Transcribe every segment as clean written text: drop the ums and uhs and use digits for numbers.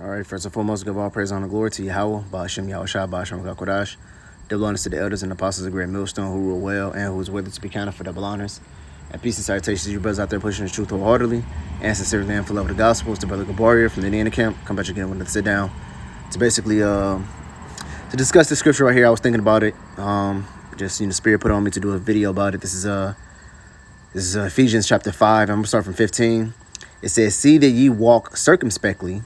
All right, first and foremost, give all praise, honor, glory to Yahweh, Ba'ashem Yahushua, Ba'ashem Gakodash. Double honors to the elders and apostles of Great Millstone who rule well and who is worthy to be counted for double honors. And peace and salutations to you brothers out there pushing the truth wholeheartedly and sincerely and for love of the gospel. It's the brother Gabaria from the Indiana camp. Come back again when to sit down. To basically to discuss the scripture right here. I was thinking about it. Just the Spirit put on me to do a video about it. This is Ephesians chapter 5. I'm gonna start from 15. It says, "See that ye walk circumspectly,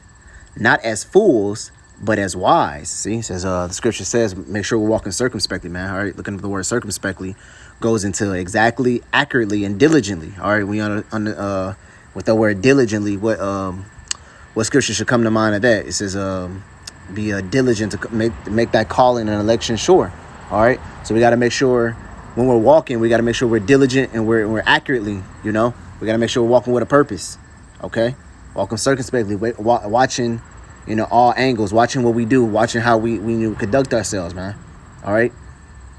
not as fools, but as wise." See, it says the scripture says, make sure we're walking circumspectly, man. All right, looking at the word circumspectly goes into exactly, accurately, and diligently. All right, we with the word diligently, what scripture should come to mind at that? It says, be diligent to make that calling and election sure. All right, so we got to make sure when we're walking, we got to make sure we're diligent and we're accurately. We got to make sure we're walking with a purpose. Okay. Walking circumspectly, watching, all angles, watching what we do, watching how we conduct ourselves, man. All right.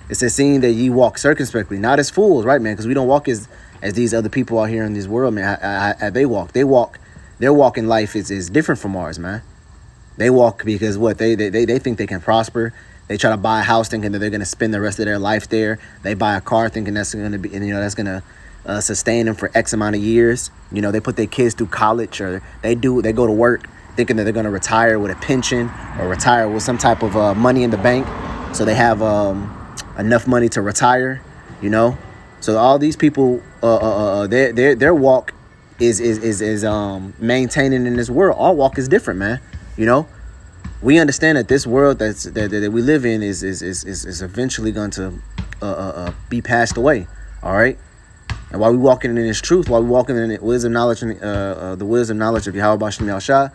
It says, seeing that ye walk circumspectly, not as fools, right, man? Because we don't walk as these other people out here in this world, man. How they walk. Their walk in life is different from ours, man. They walk because what they think they can prosper. They try to buy a house thinking that they're gonna spend the rest of their life there. They buy a car thinking that's gonna be, that's gonna sustain them for X amount of years. They put their kids through college, or they go to work thinking that they're going to retire with a pension or retire with some type of money in the bank, so they have enough money to retire. So all these people, their walk is maintaining in this world. Our walk is different, man. We understand that this world that we live in is eventually going to be passed away. All right. And while we walking in this truth, while we walking in the wisdom, knowledge, and the wisdom, knowledge of Yahweh Ba'ashem Yahushua,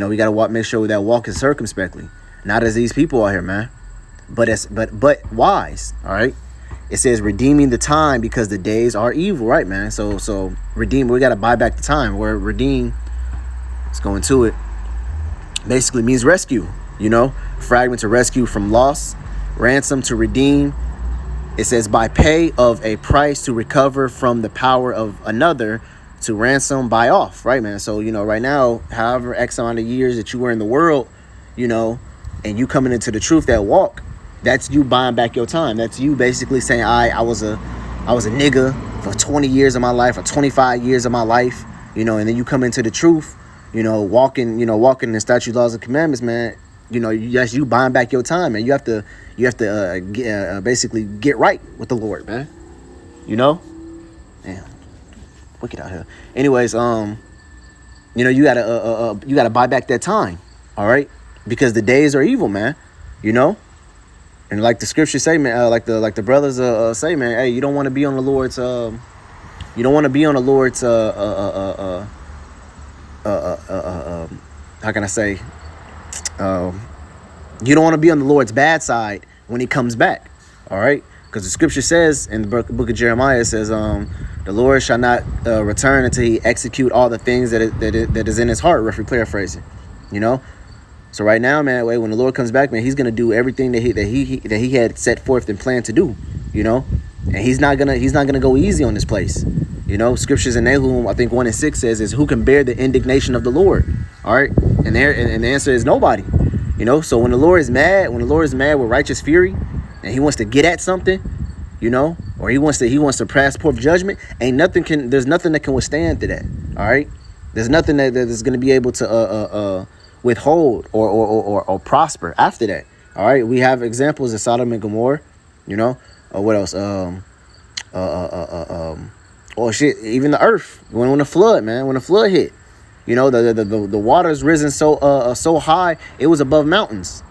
we gotta make sure that walk is circumspectly, not as these people out here, man, but wise. All right. It says redeeming the time because the days are evil, right, man? So redeem. We gotta buy back the time. Where redeem, let's go into it. Basically means rescue. Fragment to rescue from loss, ransom to redeem. It says by pay of a price to recover from the power of another, to ransom, buy off, right, man? So, right now, however X amount of years that you were in the world, and you coming into the truth, that walk, that's you buying back your time. That's you basically saying, I was a nigga for 20 years of my life, or 25 years of my life, and then you come into the truth, walking in the statutes, laws, and commandments, man. That's you buying back your time, and you have to basically get right with the Lord, man. Damn, wicked out here. Anyways, you gotta buy back that time, all right? Because the days are evil, man. And like the scriptures say, man, like the brothers say, man, hey, you don't want to be on the Lord's how can I say? You don't want to be on the Lord's bad side when he comes back. All right. Because the scripture says in the book of Jeremiah, it says, the Lord shall not return until he execute all the things that is in his heart, roughly paraphrasing, So right now, man, when the Lord comes back, man, he's going to do everything that he had set forth and planned to do, and he's not going to go easy on this place. Scriptures in Nahum, I think 1:6 says, is who can bear the indignation of the Lord? All right. And the answer is nobody. So when the Lord is mad with righteous fury, and he wants to get at something, or he wants to pass forth judgment, there's nothing that can withstand to that. All right. There's nothing that is going to be able to withhold or prosper after that. All right. We have examples of Sodom and Gomorrah, what else? Even the earth when the flood, man, when the flood hit. The water's risen so high, it was above mountains,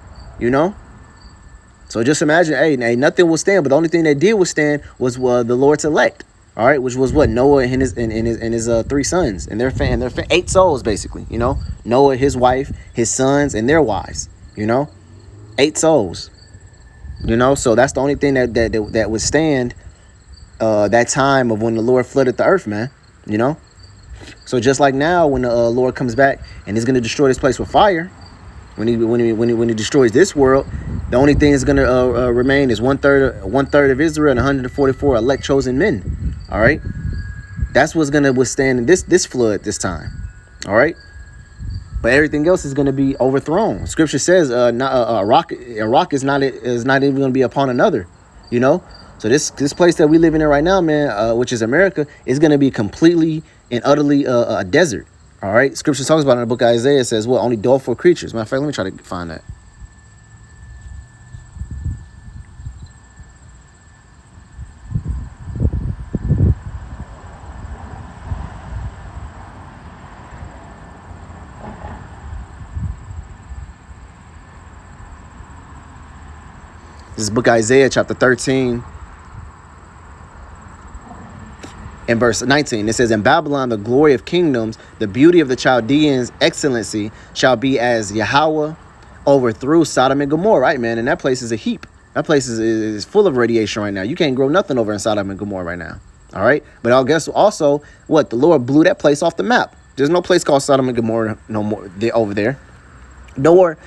So just imagine, hey, nothing will stand, but the only thing that did withstand was the Lord's elect, all right, which was what? Noah and his 3 sons and their 8 souls, basically, Noah, his wife, his sons, and their wives, 8 souls, So that's the only thing that withstand that time of when the Lord flooded the earth, man, So just like now, when the Lord comes back and he's going to destroy this place with fire, when he destroys this world, the only thing that's going to remain is one third of Israel and 144 elect chosen men. All right, that's what's going to withstand this flood this time. All right. but everything else is going to be overthrown. Scripture says, a rock is not even going to be upon another. You know, so this place that we live in right now, man, which is America, is going to be completely and utterly a desert. All right, Scripture talks about it in the book of Isaiah. It says, "What only doleful creatures." Matter of fact, let me try to find that. This is book of Isaiah, chapter 13, and verse 19. It says, "In Babylon, the glory of kingdoms, the beauty of the Chaldeans' excellency shall be as Yahweh overthrew Sodom and Gomorrah." Right, man? And that place is a heap. That place is full of radiation right now. You can't grow nothing over in Sodom and Gomorrah right now. All right? But I guess also, what? The Lord blew that place off the map. There's no place called Sodom and Gomorrah no more over there. Nor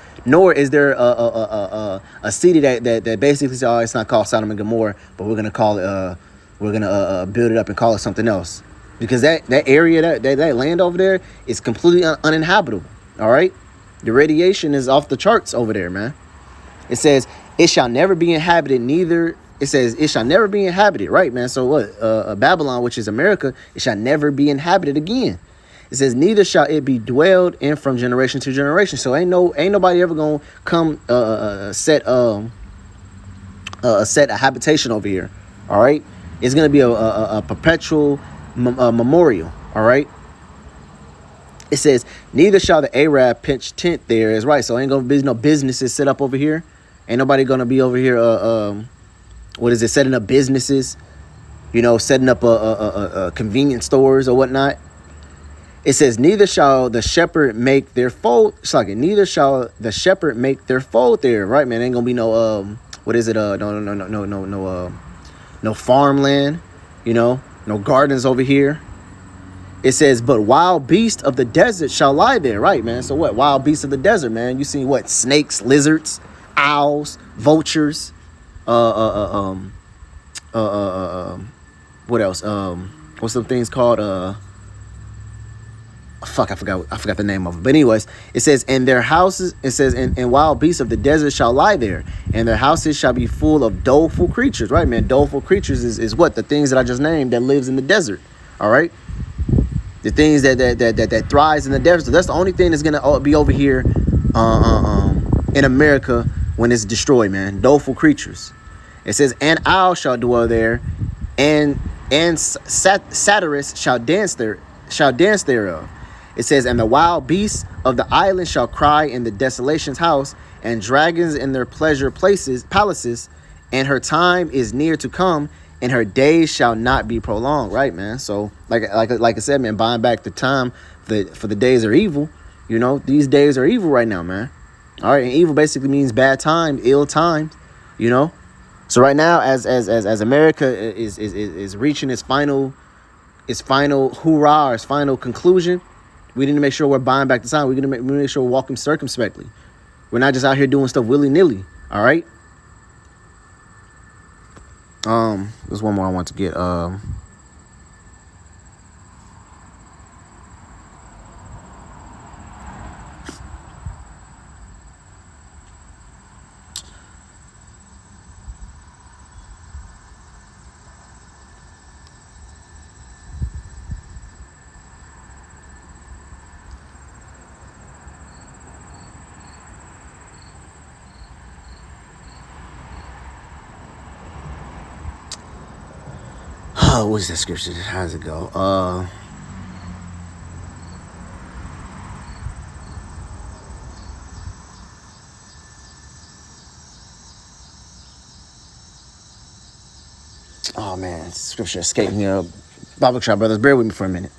is there a city that basically says, "Oh, it's not called Sodom and Gomorrah, but we're gonna call it we're gonna build it up and call it something else," because that area, that land over there is completely uninhabitable. All right, the radiation is off the charts over there, man. It says it shall never be inhabited. It says it shall never be inhabited, right, man? So what? Babylon, which is America, it shall never be inhabited again. It says, "Neither shall it be dwelled in from generation to generation." So ain't nobody ever gonna come set a habitation over here. All right, it's gonna be a perpetual memorial. All right. It says, "Neither shall the Arab pitch tent there." Is right. So ain't gonna be no businesses set up over here. Ain't nobody gonna be over here. Setting up businesses. You know, setting up a convenience stores or whatnot. It says, "Neither shall the shepherd make their fold." It's like neither shall the shepherd make their fold there, right, man? Ain't gonna be no no farmland, you know, no gardens over here. It says, "But wild beasts of the desert shall lie there," right, man? So what? Wild beasts of the desert, man. You see what? Snakes, lizards, owls, vultures, what else? What's some things called? I forgot the name of it. But anyways, it says, "And their houses," it says, and wild beasts of the desert shall lie there, and their houses shall be full of doleful creatures." Right, man? Doleful creatures is what? The things that I just named that lives in the desert. All right. The things that thrives in the desert. So that's the only thing that's gonna be over here in America when it's destroyed, man. Doleful creatures. It says, "And owl shall dwell there, and satyrs shall dance thereof." It says, "And the wild beasts of the island shall cry in the desolation's house, and dragons in their palaces, and her time is near to come, and her days shall not be prolonged." Right, man? So like I said, man, buying back the time for the days are evil. You know, these days are evil right now, man. All right, and evil basically means bad time, ill times, you know. So right now, as America is reaching its final hoorah, its final conclusion, we need to make sure we're buying back the time. We need to make sure we're walking circumspectly. We're not just out here doing stuff willy-nilly. All right. There's one more I want to get. What's that scripture? How does it go? Oh man, scripture escaped me. Bible Trap Brothers, bear with me for a minute.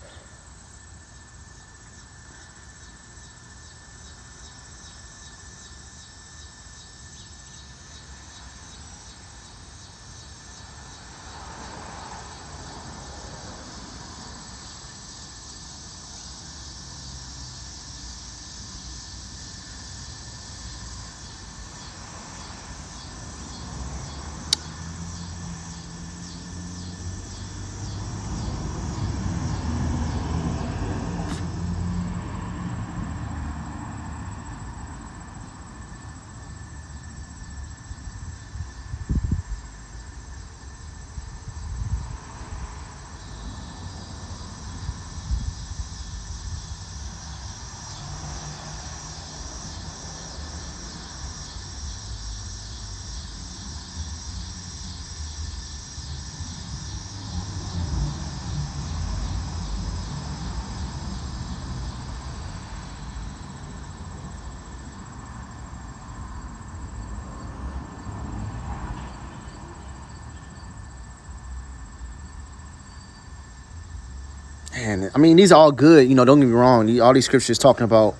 man, I mean, these are all good. You know, don't get me wrong. All these scriptures talking about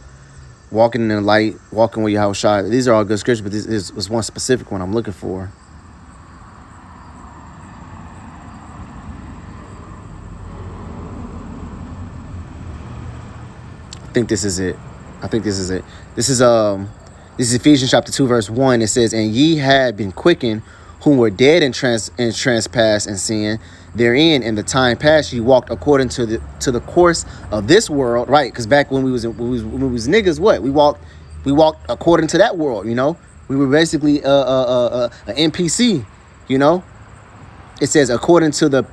walking in the light, walking with Yahweh Shai. These are all good scriptures, but this is one specific one I'm looking for. I think this is it. This is Ephesians chapter 2, verse 1. It says, and ye had been quickened, whom were dead in trespass and sin. Therein, in the time past, ye walked according to the course of this world, right? Because back when we was niggas, what we walked according to that world. You know, we were basically an NPC. You know, it says according to the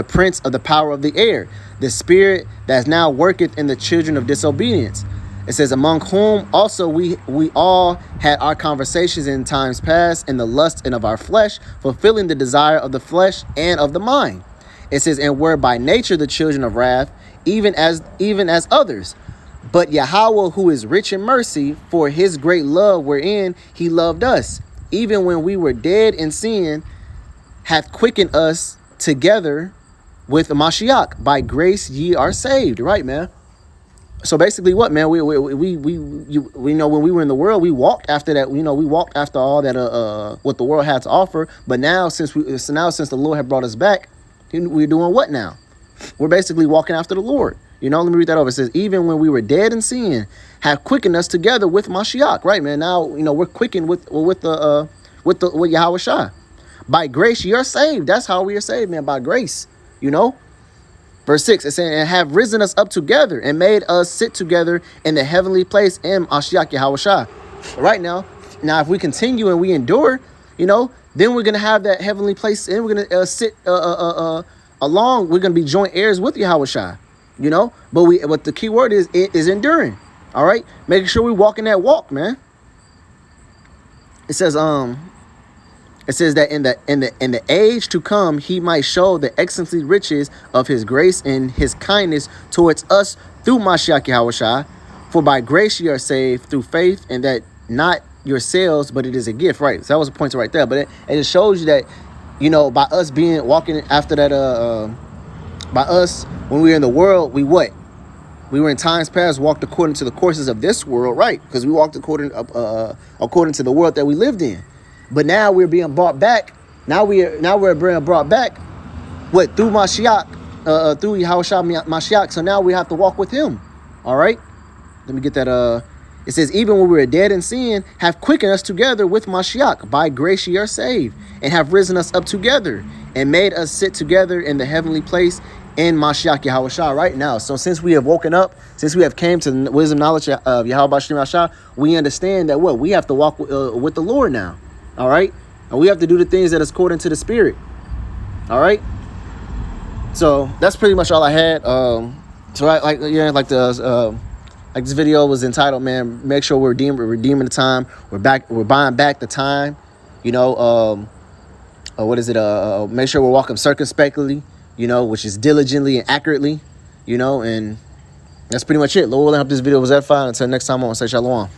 prince of the power of the air, the spirit that now worketh in the children of disobedience. It says, among whom also we all had our conversations in times past in the lust and of our flesh, fulfilling the desire of the flesh and of the mind. It says, and were by nature the children of wrath, even as others. But Yahweh, who is rich in mercy, for his great love wherein he loved us, even when we were dead in sin, hath quickened us together with Mashiach. By grace ye are saved. Right, man? So basically what, man, we know when we were in the world, we walked after that, we walked after all that, what the world had to offer. But now, since the Lord had brought us back, we're doing what now? We're basically walking after the Lord. You know, let me read that over. It says, even when we were dead in sin, have quickened us together with Mashiach. Right, man. Now, we're quickened with Yahweh Shai. By grace, you're saved. That's how we are saved, man. By grace, Verse 6, it's saying, and have risen us up together and made us sit together in the heavenly place in Mashiach Yahweh Shai. Right now, if we continue and we endure, then we're going to have that heavenly place and we're going to sit along. We're going to be joint heirs with Yahweh Shai, But the key word is enduring. All right. Making sure we walk in that walk, man. It says, that in the age to come, he might show the excellency riches of his grace and his kindness towards us through Mashiach Yahweh Shai. For by grace you are saved through faith, and that not yourselves, but it is a gift. Right. So that was a point right there. But it just shows you that, by us walking after that, by us, when we were in the world, we were in times past walked according to the courses of this world, right? Because we walked according to the world that we lived in. But now we're being brought back. Now we're being brought back. What? Through Mashiach, through Yahweh Shai Mashiach. So now we have to walk with him. All right. Let me get that. It says, even when we were dead in sin, have quickened us together with Mashiach. By grace ye are saved, and have risen us up together, and made us sit together in the heavenly place in Mashiach Yahweh Shai. Right now. So since we have woken up, since we have came to the wisdom knowledge of Yahweh Shai, we understand that we have to walk with the Lord now. All right. And we have to do the things that is according to the spirit. All right. So that's pretty much all I had. Like this video was entitled, man, make sure we're redeeming the time. We're buying back the time. What is it? Make sure we're walking circumspectly, which is diligently and accurately, and that's pretty much it. Lord willing, I hope this video was edifying. Until next time, I want to say shalom.